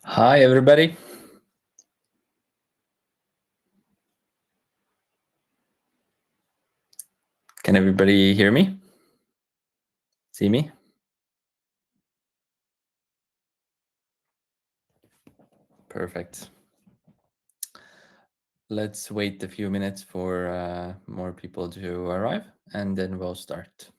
Hi, everybody. Can everybody hear me? See me? Perfect. Let's wait a few minutes for more people to arrive, and then we'll start.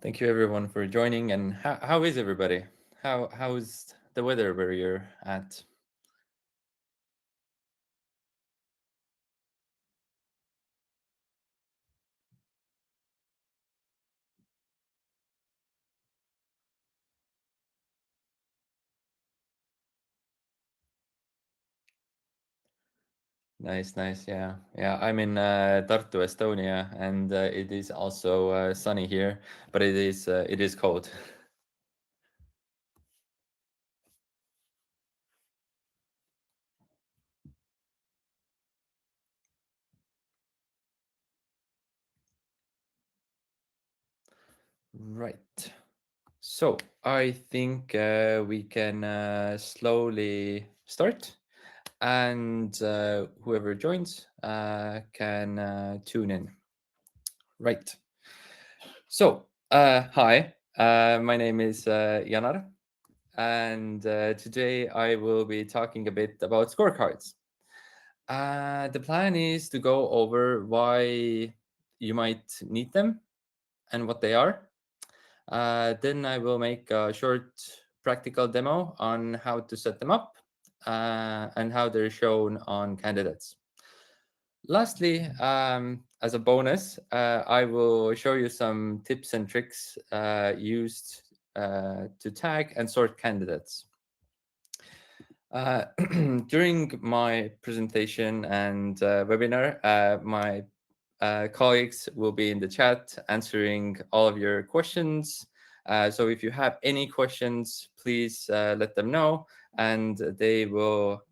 Thank you, everyone, for joining. And how is everybody? How's the weather where you're at? Nice. Yeah. I'm in Tartu, Estonia, and it is also sunny here, but it is cold. Right. So I think we can slowly start, and whoever joins can tune in. Right. So, hi, my name is Janar, and today I will be talking a bit about scorecards. The plan is to go over why you might need them and what they are. Then I will make a short practical demo on how to set them up and how they're shown on candidates. Lastly, as a bonus, I will show you some tips and tricks used to tag and sort candidates. During my presentation and webinar, my colleagues will be in the chat answering all of your questions. So if you have any questions, please let them know and they will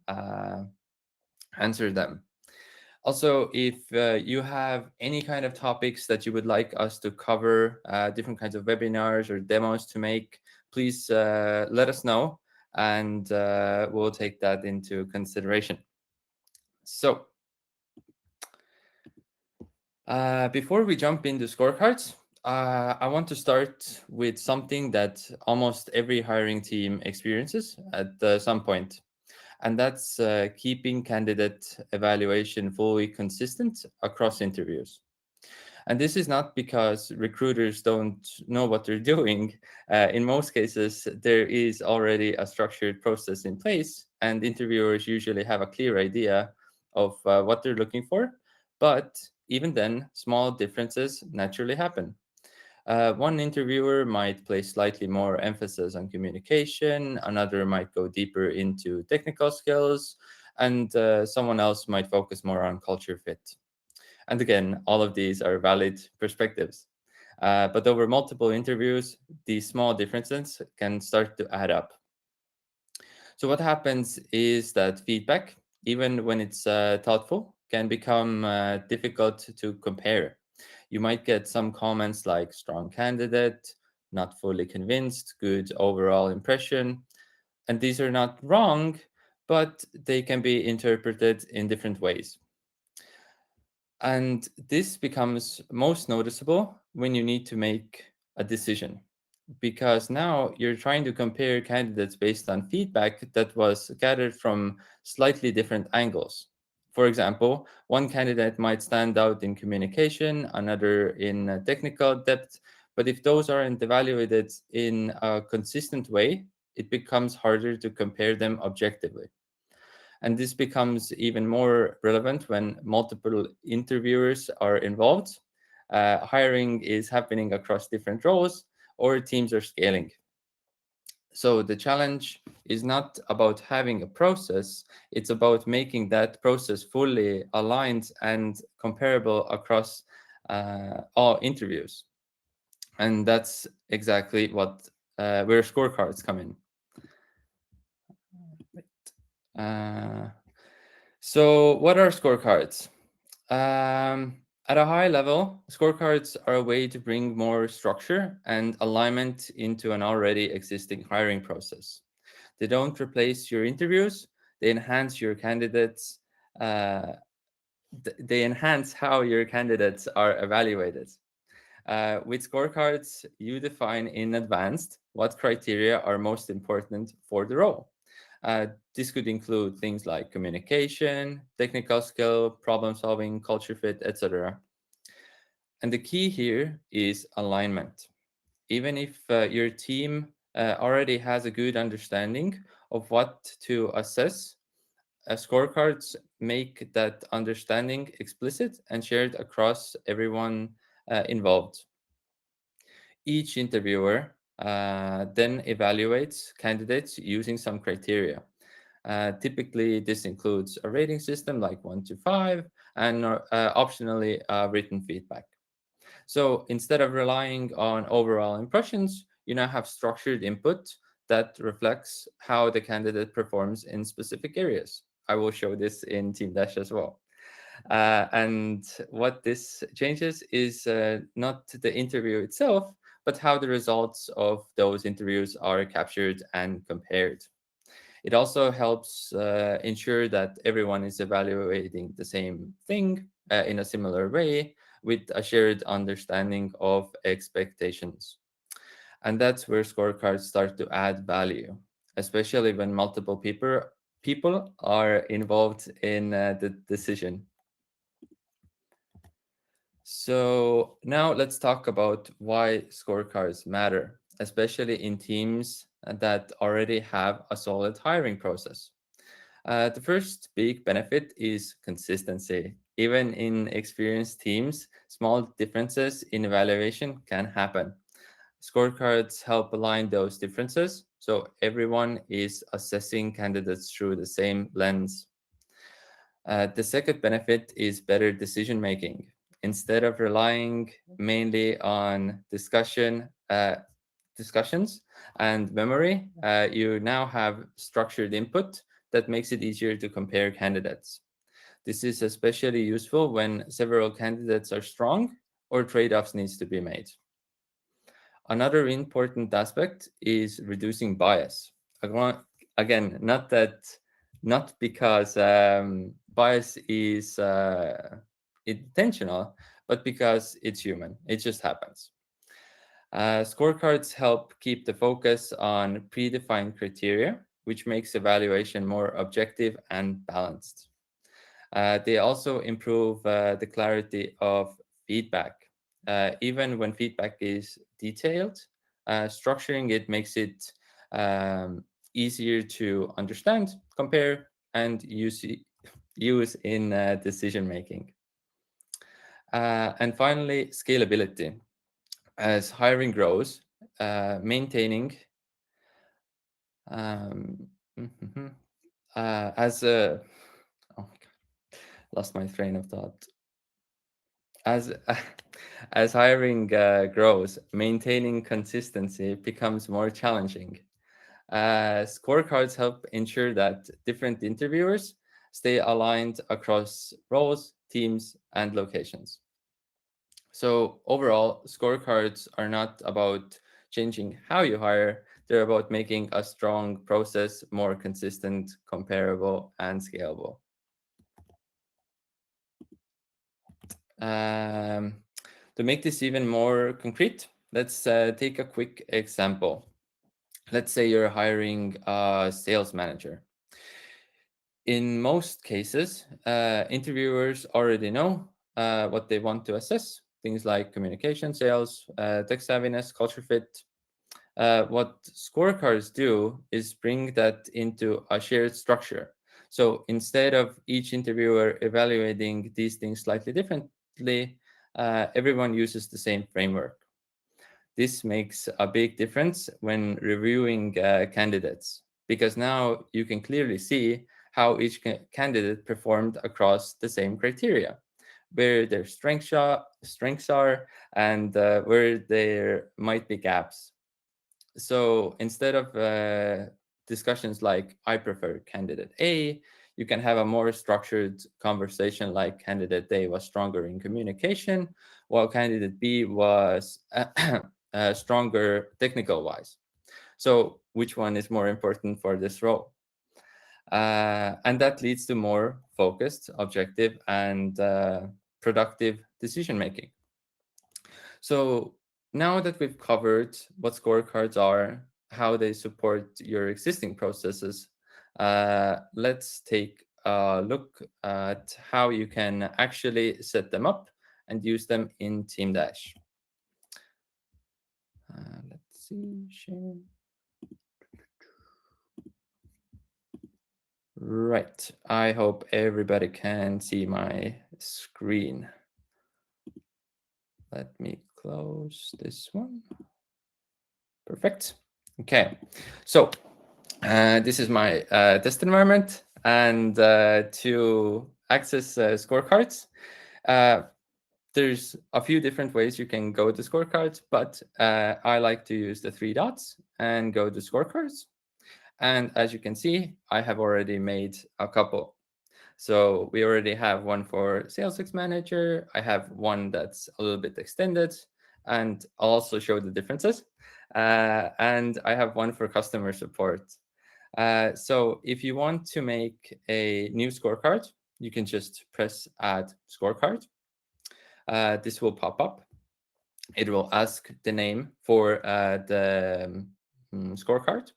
answer them. Also, if you have any kind of topics that you would like us to cover, different kinds of webinars or demos to make, please let us know and we'll take that into consideration. So, before we jump into scorecards, I want to start with something that almost every hiring team experiences at some point, and that's keeping candidate evaluation fully consistent across interviews. And this is not because recruiters don't know what they're doing. In most cases, there is already a structured process in place, and interviewers usually have a clear idea of what they're looking for. But even then, small differences naturally happen. One interviewer might place slightly more emphasis on communication, another might go deeper into technical skills, and someone else might focus more on culture fit. And again, all of these are valid perspectives. But over multiple interviews, these small differences can start to add up. So, what happens is that feedback, even when it's thoughtful, can become difficult to compare. You might get some comments like strong candidate, not fully convinced, good overall impression. And these are not wrong, but they can be interpreted in different ways. And this becomes most noticeable when you need to make a decision, because now you're trying to compare candidates based on feedback that was gathered from slightly different angles. For example, one candidate might stand out in communication, another in technical depth, but if those aren't evaluated in a consistent way, it becomes harder to compare them objectively. And this becomes even more relevant when multiple interviewers are involved. Hiring is happening across different roles or teams are scaling. So the challenge is not about having a process, it's about making that process fully aligned and comparable across all interviews. And that's exactly where scorecards come in. Uh, so, what are scorecards? At a high level, scorecards are a way to bring more structure and alignment into an already existing hiring process. They don't replace your interviews, they enhance your candidates. They enhance how your candidates are evaluated. With scorecards, you define in advance what criteria are most important for the role. This could include things like communication, technical skill, problem solving, culture fit, etc. And the key here is alignment. Even if your team already has a good understanding of what to assess, scorecards make that understanding explicit and shared across everyone involved. Each interviewer then evaluates candidates using some criteria. Typically, this includes a rating system like 1 to 5 and optionally written feedback. So instead of relying on overall impressions, you now have structured input that reflects how the candidate performs in specific areas. I will show this in Teamdash as well. And what this changes is not the interview itself, but how the results of those interviews are captured and compared. It also helps ensure that everyone is evaluating the same thing in a similar way with a shared understanding of expectations. And that's where scorecards start to add value, especially when multiple people are involved in the decision. So now let's talk about why scorecards matter, especially in teams that already have a solid hiring process. The first big benefit is consistency. Even in experienced teams, small differences in evaluation can happen. Scorecards help align those differences so everyone is assessing candidates through the same lens. The second benefit is better decision making. Instead of relying mainly on discussions and memory, you now have structured input that makes it easier to compare candidates. This is especially useful when several candidates are strong or trade-offs needs to be made. Another important aspect is reducing bias. Again, not because bias is intentional, but because it's human. It just happens. Scorecards help keep the focus on predefined criteria, which makes evaluation more objective and balanced. They also improve the clarity of feedback. Even when feedback is detailed, structuring it makes it um, easier to understand, compare, and use in decision making. And finally, scalability. As hiring grows, maintaining um, mhm, as a oh my god, lost my train of thought. As as hiring grows, maintaining consistency becomes more challenging. Scorecards help ensure that different interviewers stay aligned across roles, teams, and locations. So overall, scorecards are not about changing how you hire, they're about making a strong process more consistent, comparable, and scalable. Um, to make this even more concrete, let's take a quick example. Let's say you're hiring a sales manager. In most cases, interviewers already know what they want to assess, things like communication, sales, tech savviness, culture fit. What scorecards do is bring that into a shared structure. So instead of each interviewer evaluating these things slightly differently, everyone uses the same framework. This makes a big difference when reviewing candidates because now you can clearly see how each candidate performed across the same criteria, where their strengths are, and where there might be gaps. So instead of discussions like I prefer candidate A. You can have a more structured conversation like candidate A was stronger in communication, while candidate B was stronger technical wise. So which one is more important for this role? And that leads to more focused, objective, and productive decision making. So now that we've covered what scorecards are, how they support your existing processes, let's take a look at how you can actually set them up and use them in Teamdash. Let's see, share. Right, I hope everybody can see my screen. Let me close this one. Perfect. Okay, so this is my test environment, and to access scorecards, there's a few different ways you can go to scorecards, but I like to use the three dots and go to scorecards. And as you can see, I have already made a couple. So we already have one for Sales X Manager. I have one that's a little bit extended, and I'll also show the differences. And I have one for customer support. So if you want to make a new scorecard, you can just press Add Scorecard. This will pop up. It will ask the name for the scorecard.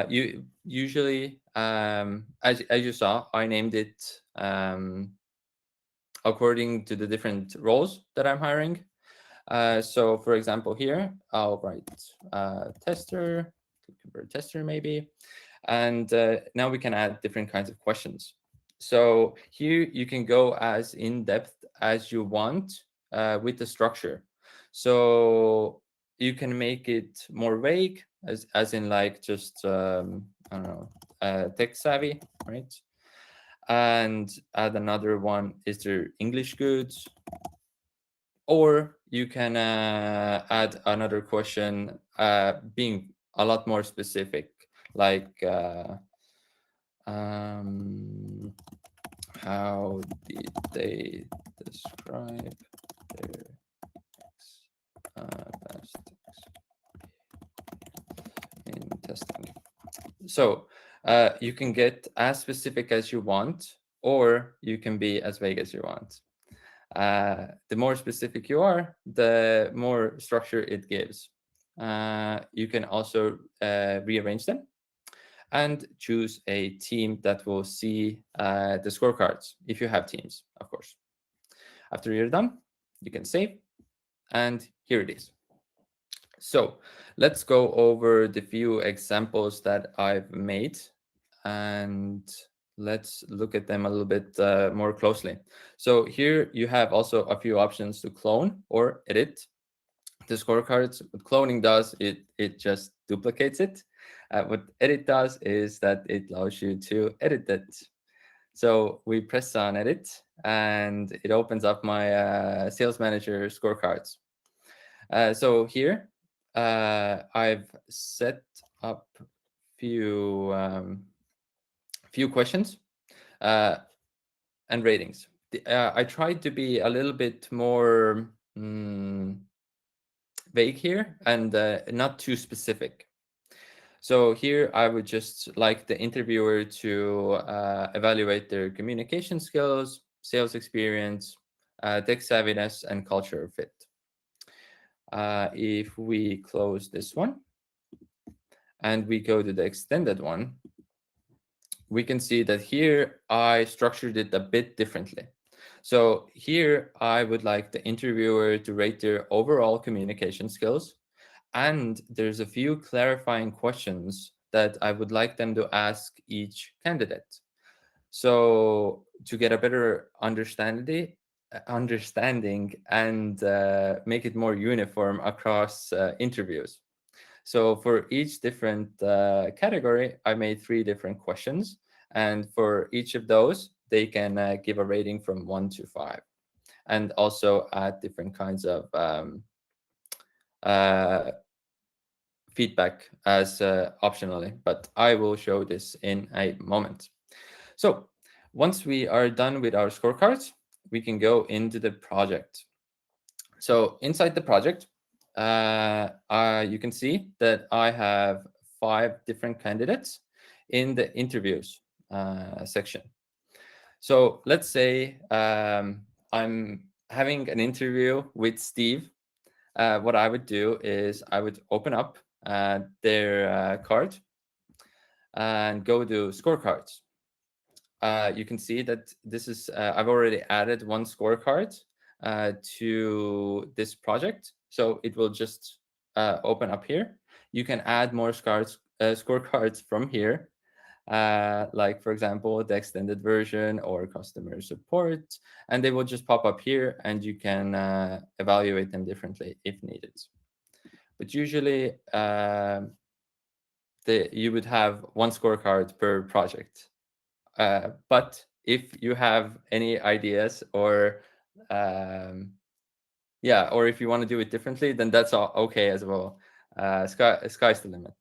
You usually, as you saw, I named it according to the different roles that I'm hiring. So for example, here I'll write tester, tester maybe, and now we can add different kinds of questions. So here you can go as in depth as you want with the structure. So you can make it more vague, as in like just I don't know, tech savvy, right? And add another one, is there English good? Or you can add another question being a lot more specific, like how did they describe their past in testing? So you can get as specific as you want, or you can be as vague as you want. The more specific you are, the more structure it gives. You can also rearrange them and choose a team that will see the scorecards, if you have teams, of course. After you're done, you can save, and here it is. So let's go over the few examples that I've made, and let's look at them a little bit more closely. So here you have also a few options to clone or edit the scorecards. What cloning does, it just duplicates it. What edit does is that it allows you to edit it. So we press on edit, and it opens up my sales manager scorecards. So here I've set up few questions and ratings. I tried to be a little bit more vague here and not too specific. So here I would just like the interviewer to evaluate their communication skills, sales experience, tech savviness, and culture fit. If we close this one and we go to the extended one, we can see that here I structured it a bit differently. So here I would like the interviewer to rate their overall communication skills, and there's a few clarifying questions that I would like them to ask each candidate. So to get a better understanding and make it more uniform across interviews. So for each different category, I made 3 different questions. And for each of those, they can give a rating from 1 to 5. And also add different kinds of feedback as optionally, but I will show this in a moment. So once we are done with our scorecards, we can go into the project. So inside the project, you can see that I have 5 different candidates in the interviews section. So let's say I'm having an interview with Steve. What I would do is I would open up their card and go to scorecards. You can see that this is, I've already added one scorecard to this project. So it will just open up here. You can add more scorecards from here. Like for example, the extended version or customer support, and they will just pop up here and you can evaluate them differently if needed. But usually you would have one scorecard per project. But if you have any ideas or yeah, or if you want to do it differently, then that's okay as well. Sky's the limit.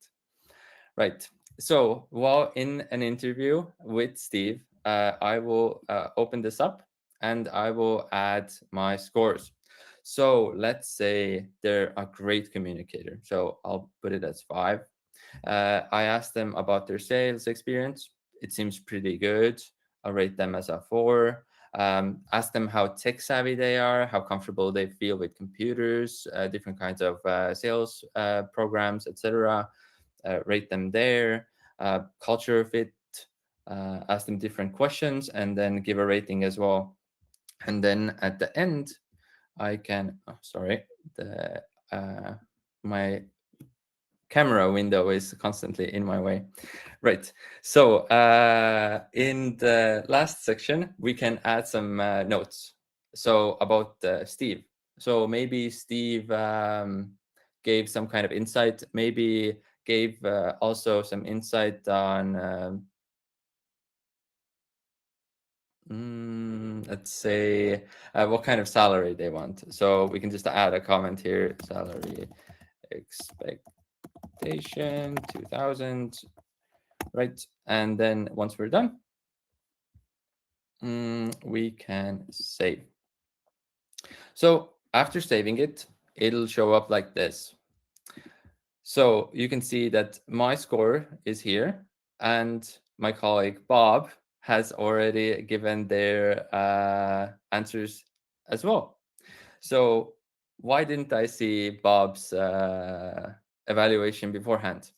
Right. So while in an interview with Steve, I will open this up and I will add my scores. So let's say they're a great communicator. So I'll put it as 5. I asked them about their sales experience. It seems pretty good. I'll rate them as a 4. Ask them how tech savvy they are, how comfortable they feel with computers, different kinds of sales programs, etc. Rate them there. Culture fit. Ask them different questions and then give a rating as well. And then at the end, I can. Oh, sorry, the my camera window is constantly in my way. Right. So in the last section, we can add some notes. So about Steve. So maybe Steve gave some kind of insight, maybe gave also some insight on, let's say, what kind of salary they want. So we can just add a comment here, salary expectation 2000, right? And then once we're done, we can save. So after saving it, it'll show up like this. So you can see that my score is here and my colleague Bob has already given their answers as well. So why didn't I see Bob's evaluation beforehand?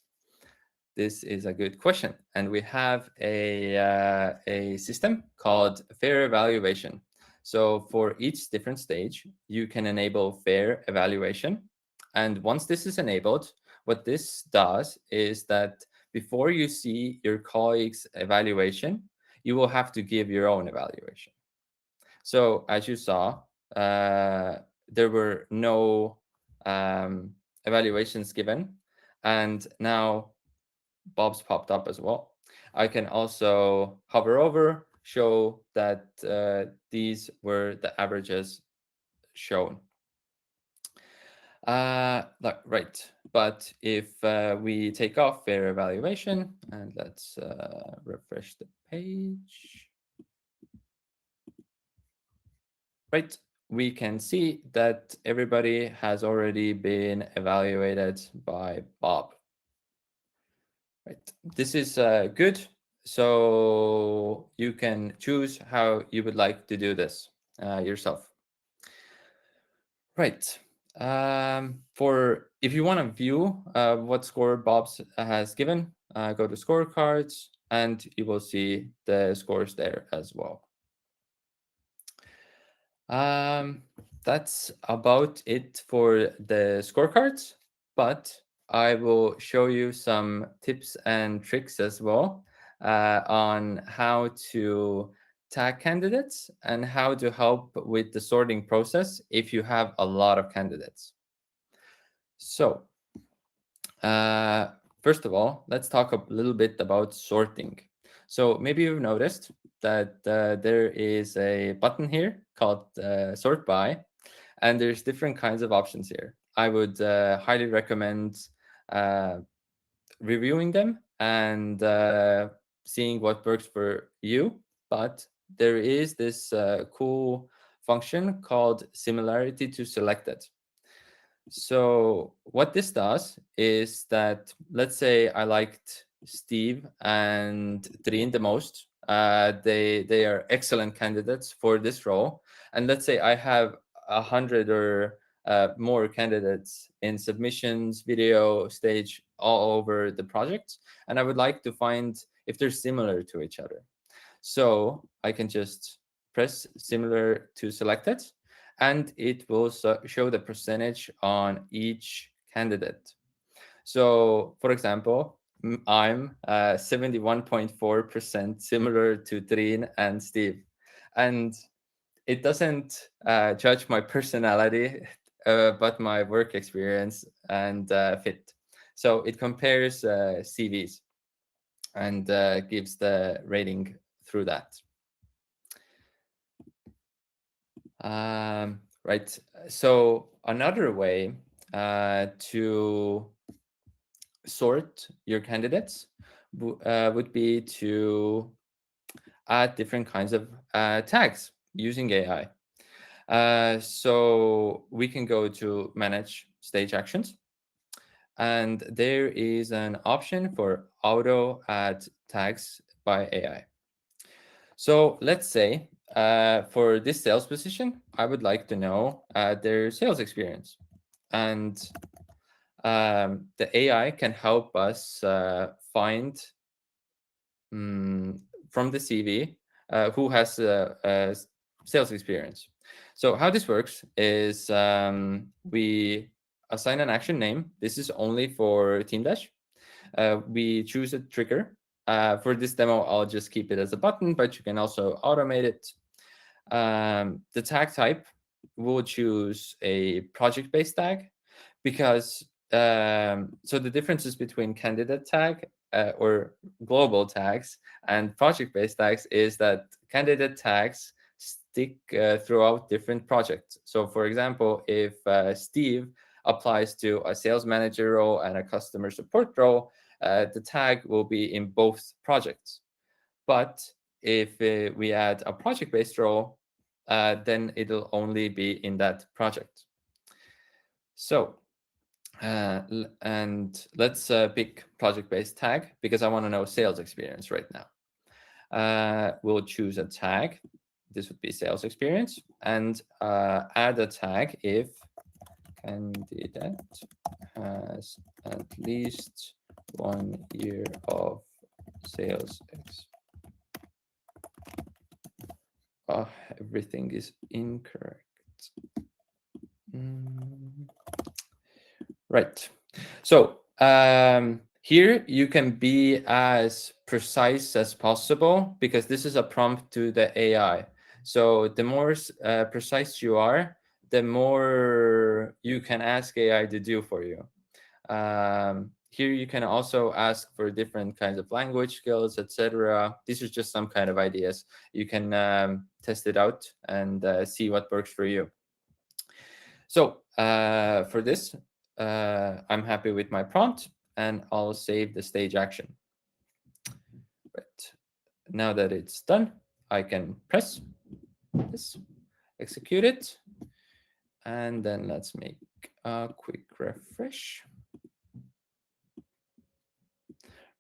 This is a good question, and we have a system called fair evaluation. So for each different stage, you can enable fair evaluation. And once this is enabled, what this does is that before you see your colleague's evaluation, you will have to give your own evaluation. So as you saw, there were no evaluations given, and now Bob's popped up as well. I can also hover over, show that these were the averages shown. Right, but if we take off fair evaluation, and let's refresh the page. Right, we can see that everybody has already been evaluated by Bob. Right, this is good. So you can choose how you would like to do this yourself. Right. For if you want to view what score Bob's has given, go to scorecards and you will see the scores there as well. That's about it for the scorecards, but I will show you some tips and tricks as well on how to tag candidates and how to help with the sorting process if you have a lot of candidates. So, first of all, let's talk a little bit about sorting. So maybe you've noticed that there is a button here called sort by, and there's different kinds of options here. I would highly recommend uh, reviewing them and seeing what works for you. But there is this cool function called similarity to selected. So what this does is that, let's say I liked Steve and Trin the most. They are excellent candidates for this role. And let's say I have 100 or more candidates in submissions, video, stage, all over the project, and I would like to find if they're similar to each other. So I can just press similar to selected, and it will show the percentage on each candidate. So for example, I'm 71.4% similar to Trin and Steve. And it doesn't judge my personality, but my work experience and fit. So it compares CVs and gives the rating through that. Right. So another way to sort your candidates would be to add different kinds of tags using AI. So we can go to manage stage actions, and there is an option for auto add tags by AI. So let's say for this sales position, I would like to know their sales experience. And the AI can help us find from the CV who has sales experience. So how this works is we assign an action name. This is only for Teamdash. We choose a trigger. For this demo, I'll just keep it as a button, but you can also automate it. The tag type, we'll choose a project-based tag, because so the differences between candidate tag or global tags and project-based tags is that candidate tags stick throughout different projects. So for example, if Steve applies to a sales manager role and a customer support role, the tag will be in both projects. But if we add a project-based role, then it'll only be in that project. So, and let's pick project-based tag, because I want to know sales experience right now. We'll choose a tag. This would be sales experience, and add a tag if candidate has at least 1 year of sales experience. Oh, everything is incorrect. Right. So here you can be as precise as possible, because this is a prompt to the AI. So the more precise you are, the more you can ask AI to do for you. Here you can also ask for different kinds of language skills, etc. These are just some kind of ideas. You can test it out and see what works for you. So for this, I'm happy with my prompt, and I'll save the stage action. Right. Now that it's done, I can press this, execute it, and then let's make a quick refresh.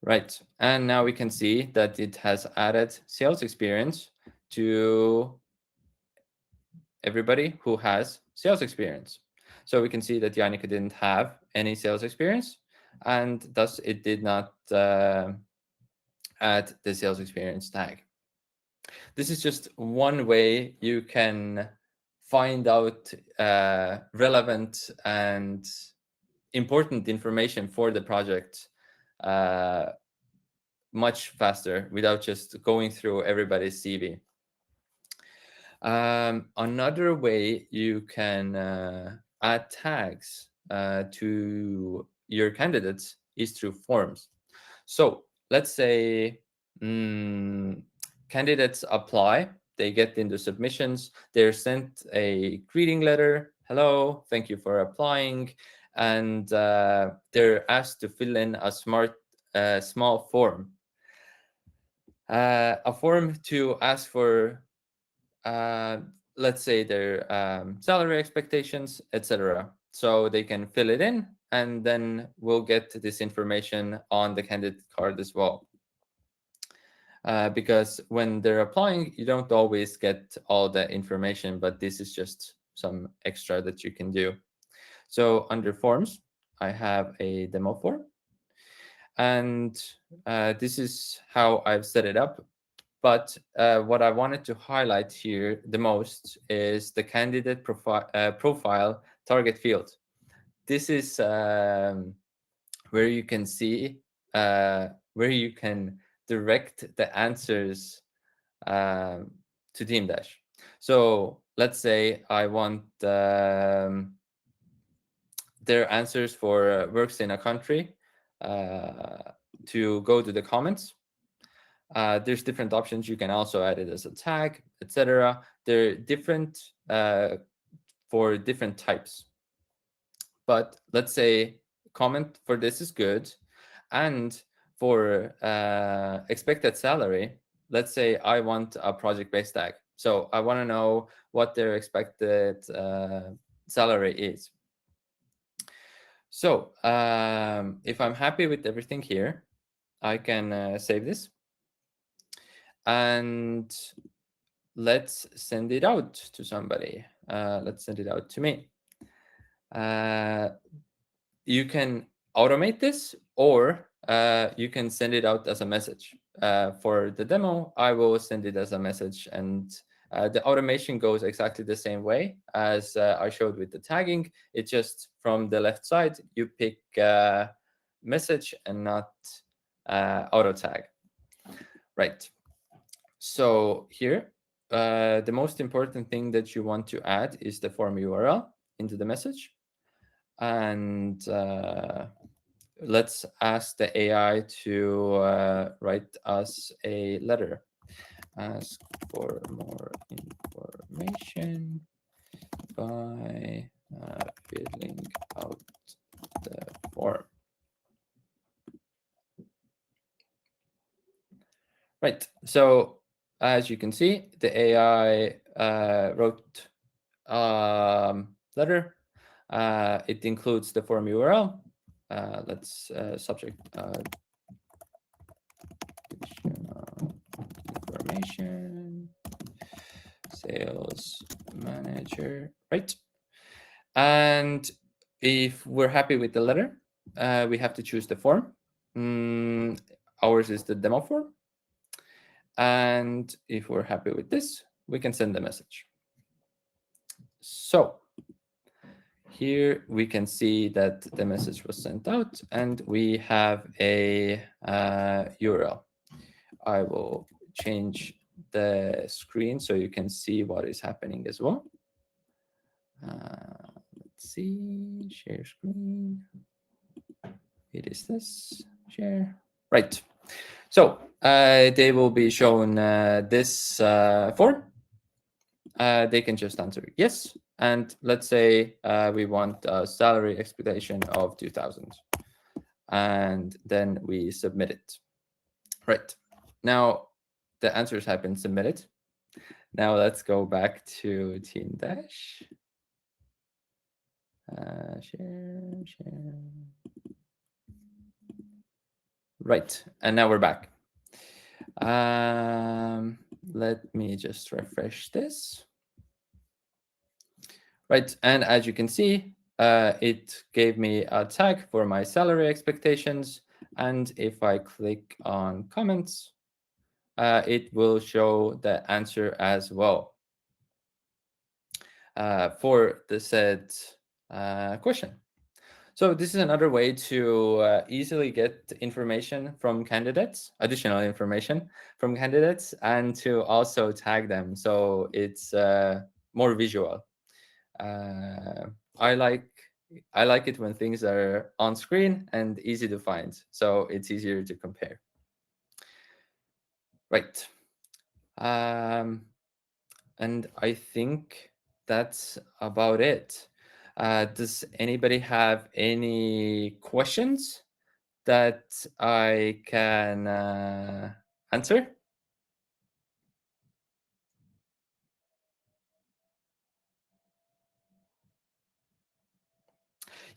Right, and now we can see that it has added sales experience to everybody who has sales experience. So we can see that Yannicka didn't have any sales experience, and thus it did not add the sales experience tag. This is just one way you can find out relevant and important information for the project much faster without just going through everybody's CV. Another way you can add tags to your candidates is through forms. So let's say candidates apply, they get into submissions, they're sent a greeting letter. Hello, thank you for applying. and they're asked to fill in a small form, a form to ask for, uh, let's say, their salary expectations, etc. So they can fill it in, and then we'll get this information on the candidate card as well. Because when they're applying, you don't always get all the information, but this is just some extra that you can do. So under forms, I have a demo form, and this is how I've set it up. But what I wanted to highlight here the most is the candidate profile target field. This is where you can see, where you can direct the answers to Teamdash. So let's say I want their answers for works in a country to go to the comments. There's different options. You can also add it as a tag, etc. They're different for different types. But let's say comment for this is good. And for expected salary, let's say I want a project-based tag. So I want to know what their expected salary is. So if I'm happy with everything here, I can save this. And let's send it out to somebody. Let's send it out to me. You can automate this, or you can send it out as a message. For the demo, I will send it as a message, and the automation goes exactly the same way as I showed with the tagging. It's just from the left side, you pick message and not auto tag. Right. So here, the most important thing that you want to add is the form URL into the message. And let's ask the AI to write us a letter. Ask for more information by filling out the form. Right. So as you can see, the AI wrote letter. It includes the form URL. Let's subject information, sales manager, right? And if we're happy with the letter, we have to choose the form. Ours is the demo form. And if we're happy with this, we can send the message. So here we can see that the message was sent out, and we have a URL. I will change the screen so you can see what is happening as well. Let's see, share screen. It is this, share. Right. So they will be shown this form. They can just answer yes. And let's say we want a salary expectation of 2,000. And then we submit it. Right. Now the answers have been submitted. Now let's go back to Teamdash. Share. Right. And now we're back. Let me just refresh this. Right. And as you can see, it gave me a tag for my salary expectations. And if I click on comments, it will show the answer as well for the said question. So this is another way to easily get information from candidates, additional information from candidates, and to also tag them. So it's more visual. I like it when things are on screen and easy to find, so it's easier to compare. Right. And I think that's about it. Does anybody have any questions that I can answer?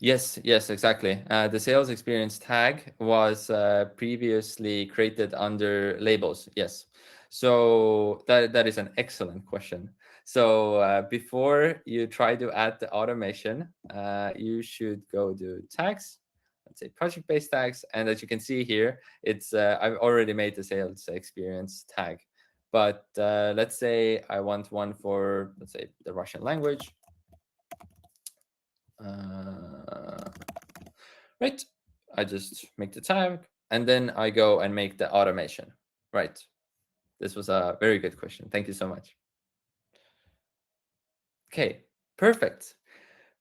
Yes, yes, exactly. The sales experience tag was previously created under labels. Yes. So that is an excellent question. So before you try to add the automation, you should go to tags, let's say project-based tags. And as you can see here, it's I've already made the sales experience tag. But let's say I want one for, let's say, the Russian language. Uh, right. I just make the tag and then I go and make the automation. Right. This was a very good question. Thank you so much. Okay, perfect.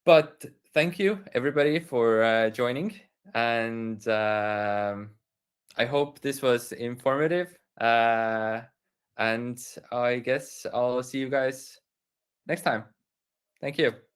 But thank you everybody for joining. And I hope this was informative. And I guess I'll see you guys next time. Thank you.